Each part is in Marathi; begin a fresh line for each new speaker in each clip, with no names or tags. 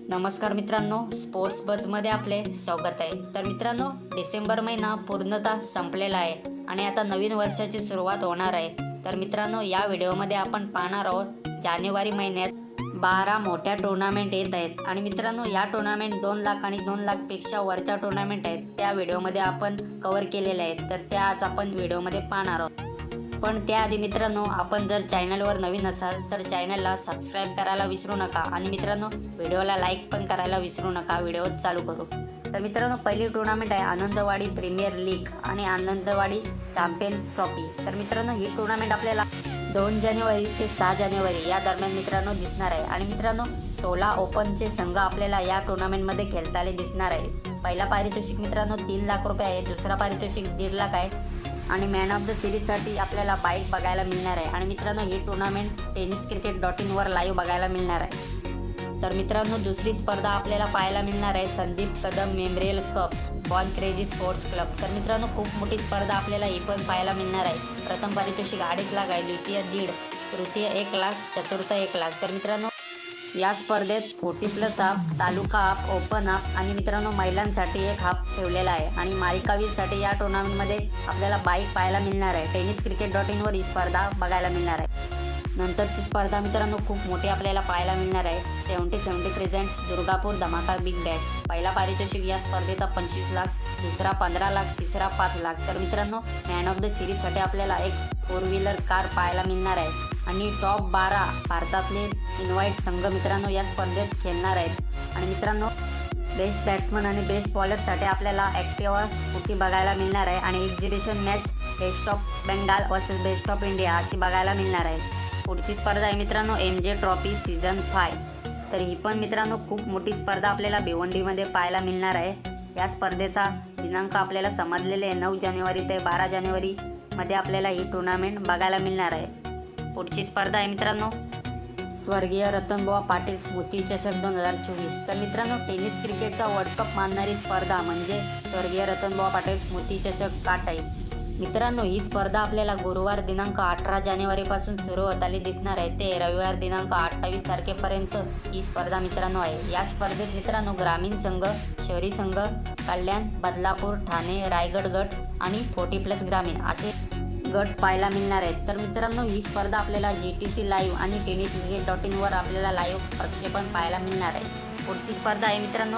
नमस्कार मित्रांनो, स्पोर्ट्स बजमध्ये आपले स्वागत आहे। तर मित्रांनो, डिसेंबर महिना पूर्णतः संपलेला आहे आणि आता नवीन वर्षाची सुरुवात होणार आहे। तर मित्रांनो, या व्हिडिओमध्ये आपण पाहणार आहोत जानेवारी महिन्यात 12 मोठ्या टुर्नामेंट येत आहेत आणि मित्रांनो, या टुर्नामेंट 2 लाख आणि 2 लाख पेक्षा वरच्या टुर्नामेंट आहेत, त्या व्हिडिओमध्ये आपण कव्हर केलेले आहेत। तर त्या आज आपण व्हिडिओमध्ये पाहणार आहोत। पण त्याआधी मित्रांनो, आपण जर चॅनलवर नवीन असाल तर चॅनलला सबस्क्राइब करायला विसरू नका आणि मित्रांनो, व्हिडिओला लाईक पण करायला विसरू नका। व्हिडिओ चालू करू। तर मित्रांनो, पहिली टुर्नामेंट आहे आनंदवाडी प्रीमियर लीग आणि आनंदवाडी चॅम्पियन ट्रॉफी। तर मित्रांनो, ही टुर्नामेंट आपल्याला 2 जानेवारी ते 6 जानेवारी या दरम्यान मित्रांनो दिसणार आहे आणि मित्रांनो, 16 ओपनचे संघ आपल्याला या टुर्नामेंटमध्ये खेळताना दिसणार आहे। पहिला पारितोषिक मित्रांनो 3 लाख रुपये आहे, दुसरा पारितोषिक 1.5 लाख आहे आणि मॅन ऑफ द सिरीजसाठी आपल्याला बाईक बघायला मिळणार आहे। आणि मित्रांनो, ही टुर्नामेंट tenniscricket.in वर लाईव्ह बघायला मिळणार आहे। तर मित्रांनो, दुसरी स्पर्धा आपल्याला पाहायला मिळणार आहे Sandeep Kadam memorial cup born crazy sports club. तर मित्रांनो, खूप मोठी स्पर्धा आपल्याला ही पण पाहायला मिळणार आहे। प्रथम पारितोषिक 2.5 लाख आहे, द्वितीय 1.5, तृतीय 1 लाख, चतुर्थ 1 लाख। तर मित्रांनो, या स्पर्धेत 40+ हाफ, तालुका हाफ, ओपन हाफ आणि मित्रांनो महिलांसाठी 1 हाफ ठेवलेला आहे आणि मालिकावीरसाठी या टुर्नामेंटमध्ये आपल्याला बाईक पाहायला मिळणार आहे। tenniscricket.in वर ही स्पर्धा बघायला मिळणार आहे। नंतरची स्पर्धा मित्रांनो खूप मोठी आपल्याला पाहायला मिळणार आहे 70 प्रेझेंट्स दुर्गापूर धमाका बिग बॅश। पहिला पारितोषिक या स्पर्धेचा 25 लाख, दुसरा 15 लाख, तिसरा 5 लाख। तर मित्रांनो, मॅन ऑफ द सिरीजसाठी आपल्याला एक 4 व्हीलर कार पाहायला मिळणार आहे आणि टॉप 12 भारतातले इन्व्हाइट संघ मित्रांनो या स्पर्धेत खेळणार आहेत। आणि मित्रांनो, बेस्ट बॅट्समन आणि बेस्ट बॉलरसाठी आपल्याला ॲक्टिवा स्कूटी बघायला मिळणार आहे आणि exhibition match best of Bengal versus best of India अशी बघायला मिळणार आहे। पुढची स्पर्धा आहे मित्रांनो MJ ट्रॉफी सीझन 5। तर ही पण मित्रांनो खूप मोठी स्पर्धा आपल्याला भिवंडीमध्ये पाहायला मिळणार आहे। या स्पर्धेचा दिनांक आपल्याला समजलेले आहे 9 जानेवारी ते 12 जानेवारी मध्ये आपल्याला ही टुर्नामेंट बघायला मिळणार आहे। पुढची स्पर्धा आहे मित्रांनो स्वर्गीय रतनबुवा पाटील स्मृती चषक 2024। तर मित्रांनो, टेनिस क्रिकेटचा वर्ल्ड कप मानणारी स्पर्धा म्हणजे स्वर्गीय रतनबुवा पाटील स्मृती चषक का टाईप। मित्रांनो, ही स्पर्धा आपल्याला गुरुवार दिनांक 18 जानेवारीपासून सुरू होताना दिसणार आहे ते रविवार दिनांक 28 तारखेपर्यंत ही स्पर्धा मित्रांनो आहे। या स्पर्धेत मित्रांनो ग्रामीण संघ, शहरी संघ, कल्याण, बदलापूर, ठाणे, रायगड गट आणि 40+ ग्रामीण असे गट पाहायला मिळणार आहेत। तर मित्रांनो, ही स्पर्धा आपल्याला GTC लाईव्ह आणि tenniscricket.in वर आपल्याला लाईव्ह प्रक्षेपण पाहायला मिळणार आहे। पुढची स्पर्धा आहे मित्रांनो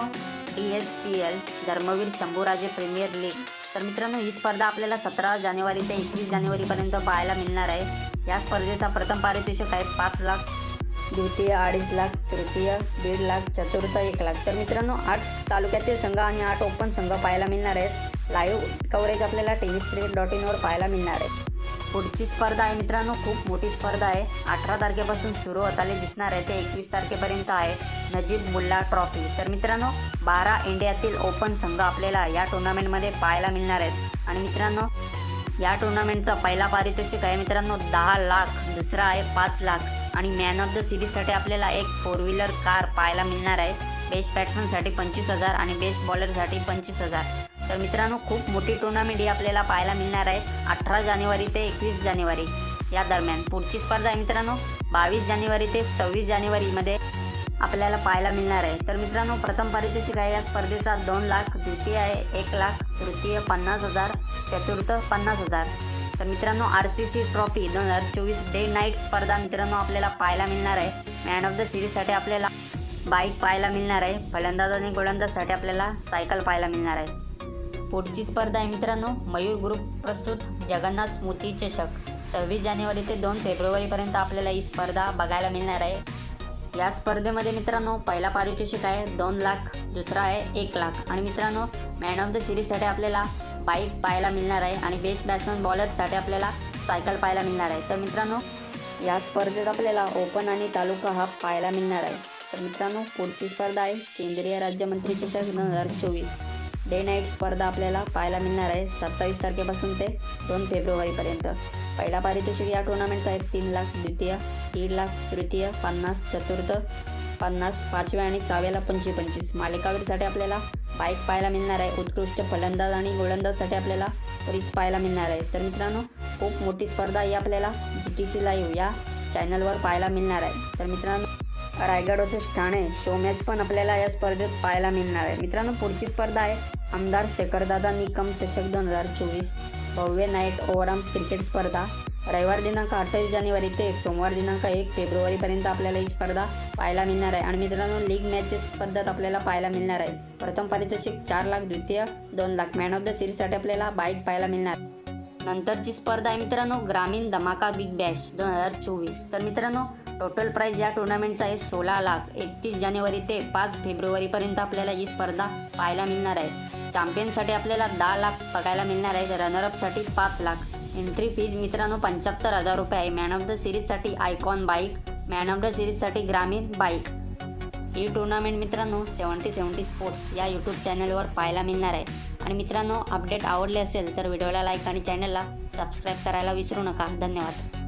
DSPL Dharmaveer Shambhuraje premier league. तर मित्रांनो, ही स्पर्धा आपल्याला 17 जानेवारी ते 21 जानेवारीपर्यंत पाहायला मिळणार आहे। या स्पर्धेचा प्रथम पारितोषिक आहे 5 लाख, द्वितीय 2.5 लाख, तृतीय 1.5 लाख, चतुर्थ 1 लाख। तर मित्रांनो, 8 तालुक्यातील संघ आणि 8 ओपन संघ पाहायला मिळणार आहेत। लाईव्ह कव्हरेज आपल्याला tenniscricket.in वर पाहायला मिळणार आहे। पुढची स्पर्धा आहे मित्रांनो खूप मोठी स्पर्धा आहे, 18 तारखेपासून सुरू होताना दिसणार आहे ते 21 तारखेपर्यंत आहे नजीब मुल्ला ट्रॉफी। तर मित्रांनो, 12 इंडियातील ओपन संघ आपल्याला या टुर्नामेंटमध्ये पाहायला मिळणार आहेत। आणि मित्रांनो, या टुर्नामेंटचा पहिला पारितोषिक आहे मित्रांनो 10 लाख, दुसरा आहे 5 लाख आणि मॅन ऑफ द सिरीजसाठी आपल्याला एक 4 व्हीलर कार पाहायला मिळणार आहे। बेस्ट बॅट्समनसाठी 25,000 आणि बेस्ट बॉलरसाठी 25,000। तर मित्रांनो, खूप मोठी टुर्नामेंट ही आपल्याला पाहायला मिळणार आहे 18 जानेवारी ते 21 जानेवारी या दरम्यान। पुढची स्पर्धा आहे मित्रांनो 22 जानेवारी ते 26 जानेवारीमध्ये आपल्याला पाहायला मिळणार आहे। तर मित्रांनो, प्रथम पारितोषिक आहे या स्पर्धेचा 2 लाख, द्वितीय आहे 1 लाख, तृतीय 50,000, चतुर्थ 50,000। तर मित्रांनो, RCC ट्रॉफी 2024 डे नाईट स्पर्धा मित्रांनो आपल्याला पाहायला मिळणार आहे। मॅन ऑफ द सिरीजसाठी आपल्याला बाईक पाहायला मिळणार आहे, फलंदाज आणि गोलंदाजसाठी आपल्याला सायकल पाहायला मिळणार आहे। पुढची स्पर्धा आहे मित्रांनो मयूर ग्रुप प्रस्तुत जगन्नाथ स्मृती चषक। 26 जानेवारी ते 2 फेब्रुवारीपर्यंत आपल्याला ही स्पर्धा बघायला मिळणार आहे। या स्पर्धेमध्ये मित्रांनो पहिला पारितोषिक आहे 2 लाख, दुसरा आहे 1 लाख आणि मित्रांनो मॅन ऑफ द सिरीजसाठी आपल्याला बाईक पाहायला मिळणार आहे आणि बेस्ट बॅट्समन बॉलरसाठी आपल्याला सायकल पाहायला मिळणार आहे। तर मित्रांनो, या स्पर्धेत आपल्याला ओपन आणि तालुका हाफ पाहायला मिळणार आहे। तर मित्रांनो, पुढची स्पर्धा आहे केंद्रीय राज्यमंत्री चषक 2024 डे नाईट स्पर्धा आपल्याला पाहायला मिळणार आहे 27 तारखेपासून ते 2 फेब्रुवारीपर्यंत। पहिला पारितोषिक या टुर्नामेंटचा आहे 3 लाख, द्वितीय 1.5 लाख, तृतीय 50, चतुर्थ 50, पाचव्या आणि 6व्याला 25-25। मालिकावीरसाठी आपल्याला बाईक पाहायला मिळणार आहे। उत्कृष्ट फलंदाज आणि गोलंदाजसाठी आपल्याला प्रिज पाहायला मिळणार आहे। तर मित्रांनो, खूप मोठी स्पर्धा ही आपल्याला GTC लाईव्ह या चॅनलवर पाहायला मिळणार आहे। तर मित्रांनो, Raigad versus Thane show match पण आपल्याला या स्पर्धेत पाहायला मिळणार आहे. मित्रांनो, पुढची स्पर्धा आहे आमदार शेखरदादा निकम चषक 2024 भव्य नाईट ओव्हरआर्म्स क्रिकेट स्पर्धा. रविवार दिनांक 28 जानेवारी ते सोमवार दिनांक 1 फेब्रुवारीपर्यंत आपल्याला ही स्पर्धा पाहायला मिळणार आहे. आणि मित्रांनो, लीग मॅचेस पद्धत आपल्याला पाहायला मिळणार आहे. प्रथम पारितोषिक 4 लाख, द्वितीय 2 लाख. मॅन ऑफ द सिरीजसाठी आपल्याला बाईक पाहायला मिळणार. नंतरची स्पर्धा आहे मित्रांनो ग्रामीण धमाका बिग बॅश 2024. तर मित्रांनो, टोटल प्राइस या टुर्नामेंटचा आहे 16 लाख. 31 जानेवारी ते 5 फेब्रुवारीपर्यंत आपल्याला ही स्पर्धा पाहायला मिळणार आहे. चॅम्पियनसाठी आपल्याला 10 लाख बघायला मिळणार आहे. रनरअपसाठी 5 लाख. एंट्री फीज मित्रांनो 75,000 रुपये आहे. मॅन ऑफ द सिरीजसाठी icon bike, man of the सिरीजसाठी ग्रामीण बाईक. ही टुर्नामेंट मित्रांनो 70 स्पोर्ट्स या यूट्यूब चॅनलवर पाहायला मिळणार आहे. आणि मित्रांनो, अपडेट आवडले असेल तर व्हिडिओला लाईक आणि चॅनलला सबस्क्राईब करायला विसरू नका. धन्यवाद.